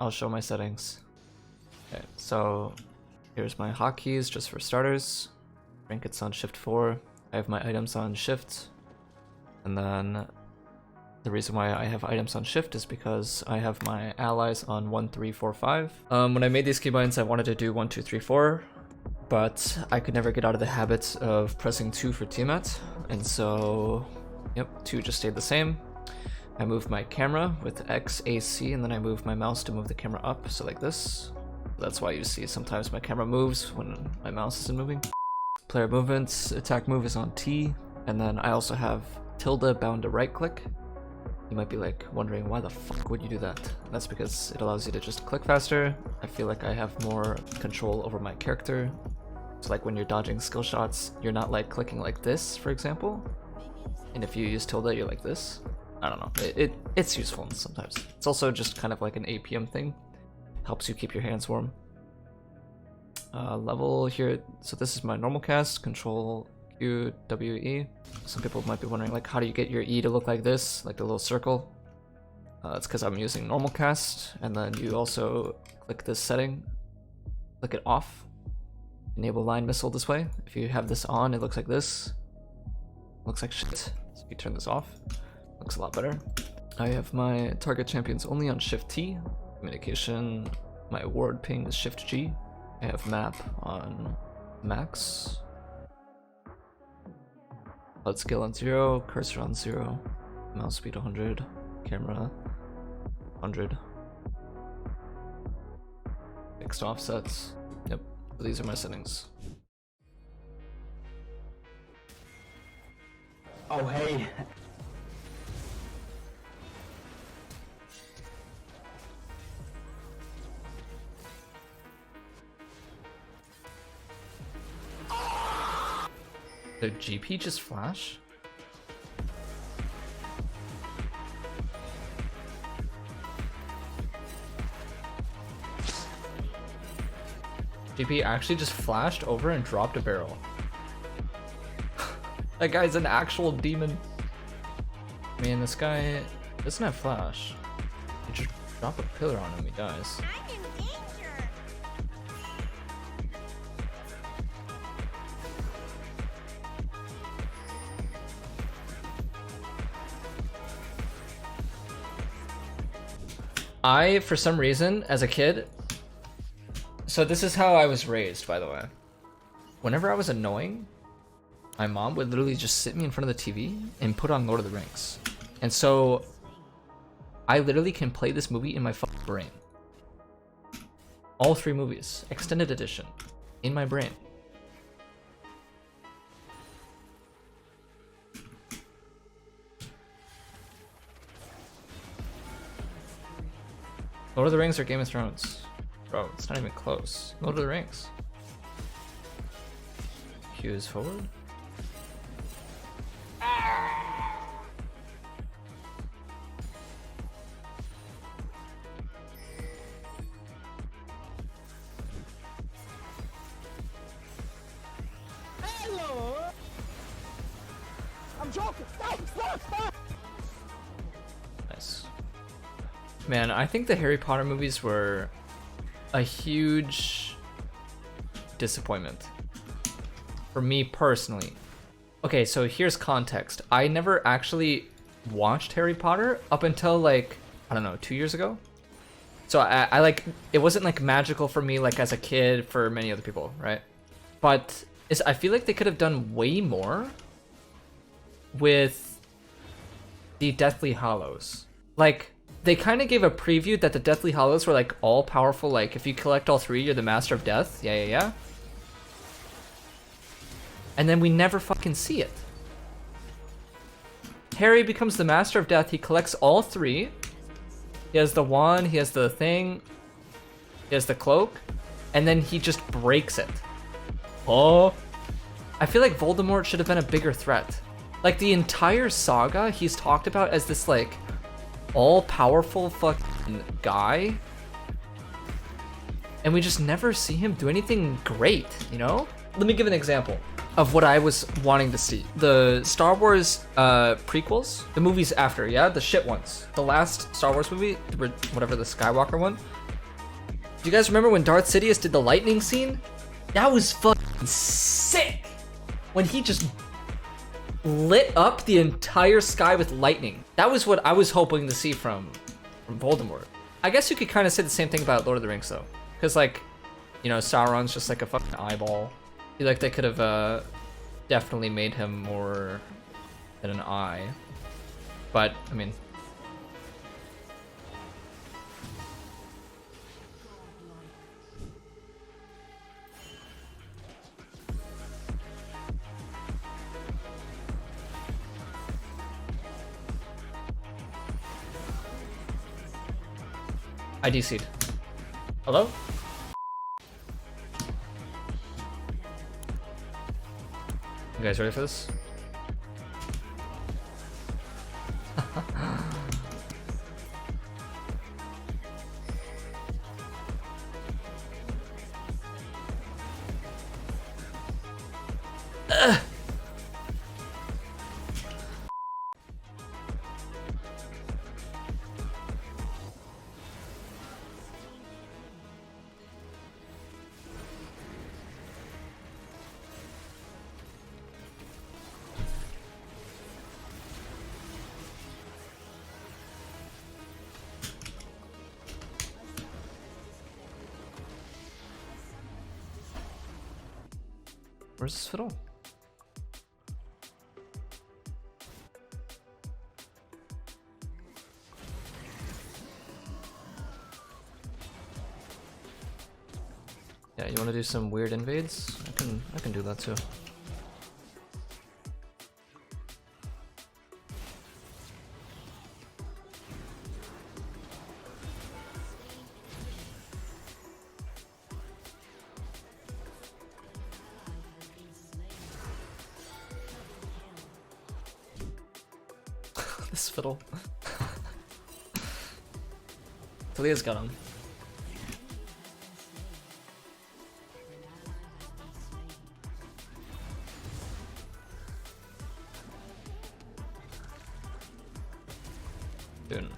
I'll show my settings. Okay, so here's my hotkeys just for starters. Rank it's on shift 4. I have my items on shift. And then the reason why I have items on shift is because I have my allies on 1, 3, 4, 5. When I made these keybinds, I wanted to do 1, 2, 3, 4, but I could never get out of the habit of pressing 2 for Tiamat, and so, yep, 2 just stayed the same. I moved my camera with X, A, C, and then I moved my mouse to move the camera up, so like this. That's why you see sometimes my camera moves when my mouse isn't moving. Player movements, attack move is on T, and then I also have tilde bound to right click. You might be like wondering why the fuck would you do that? That's because it allows you to just click faster. I feel like I have more control over my character. So like when you're dodging skill shots, you're not like clicking like this, for example. And if you use tilde, you're like this. I don't know. It's useful sometimes. It's also just kind of like an APM thing. Helps you keep your hands warm. Level here. So this is my normal cast. Control Q, W, E. Some people might be wondering, like, how do you get your E to look like this, like the little circle? It's because I'm using normal cast, and then you also click this setting, click it off, enable line missile this way. If you have this on, it looks like this. Looks like shit. So if you turn this off, looks a lot better. I have my target champions only on shift T. Communication, my ward ping is shift G. I have map on max. HUD scale on 0, cursor on 0, mouse speed 100, camera 100. Fixed offsets. Yep, these are my settings. Oh, hey. Did GP just flash? GP actually just flashed over and dropped a barrel. That guy's an actual demon. Man, this guy doesn't have flash. You just drop a pillar on him, he dies. I, for some reason, as a kid, so this is how I was raised, by the way. Whenever I was annoying, my mom would literally just sit me in front of the TV and put on Lord of the Rings. And so, I literally can play this movie in my fucking brain. All 3 movies, extended edition, in my brain. Lord of the Rings or Game of Thrones? Bro, it's not even close. Lord of the Rings. Q is forward. Hello! I'm joking! Stop! Nice. Man, I think the Harry Potter movies were a huge disappointment. For me personally. Okay, so here's context. I never actually watched Harry Potter up until like, I don't know, 2 years ago. So I like, it wasn't like magical for me like as a kid for many other people, right? But I feel like they could have done way more with the Deathly Hallows. Like, they kind of gave a preview that the Deathly Hallows were like all powerful, like if you collect all 3, you're the Master of Death. Yeah. And then we never fucking see it. Harry becomes the Master of Death, he collects all 3. He has the wand, he has the thing, he has the cloak, and then he just breaks it. Oh. I feel like Voldemort should have been a bigger threat. Like the entire saga, he's talked about as this like all-powerful fucking guy, and we just never see him do anything great, you know? Let me give an example of what I was wanting to see. The Star Wars prequels, the movies after, yeah? The shit ones. The last Star Wars movie, whatever, the Skywalker one, Do you guys remember when Darth Sidious did the lightning scene? That was fucking sick! When he just lit up the entire sky with lightning. That was what I was hoping to see from Voldemort. I guess you could kind of say the same thing about Lord of the Rings though. Because like, you know, Sauron's just like a fucking eyeball. I feel like they could have definitely made him more than an eye. But, I mean... I DC'd. Hello? You guys ready for this? Where's this fiddle? Yeah, you want to do some weird invades? I can do that too. This fiddle. Talia's got him. Dude.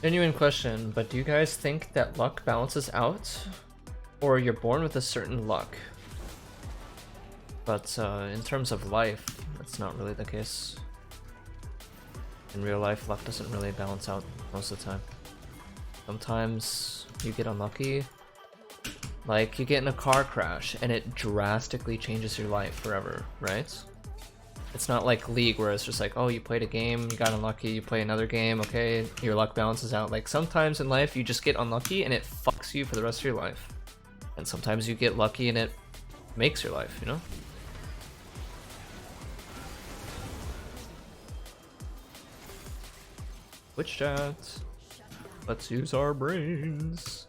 Genuine question, but do you guys think that luck balances out? Or you're born with a certain luck? But in terms of life, that's not really the case. In real life, luck doesn't really balance out most of the time. Sometimes you get unlucky, like you get in a car crash and it drastically changes your life forever, right? It's not like League where it's just like, oh, you played a game, you got unlucky, you play another game, okay, your luck balances out. Like sometimes in life you just get unlucky and it fucks you for the rest of your life. And sometimes you get lucky and it makes your life, you know? Twitch chat. Let's use our brains.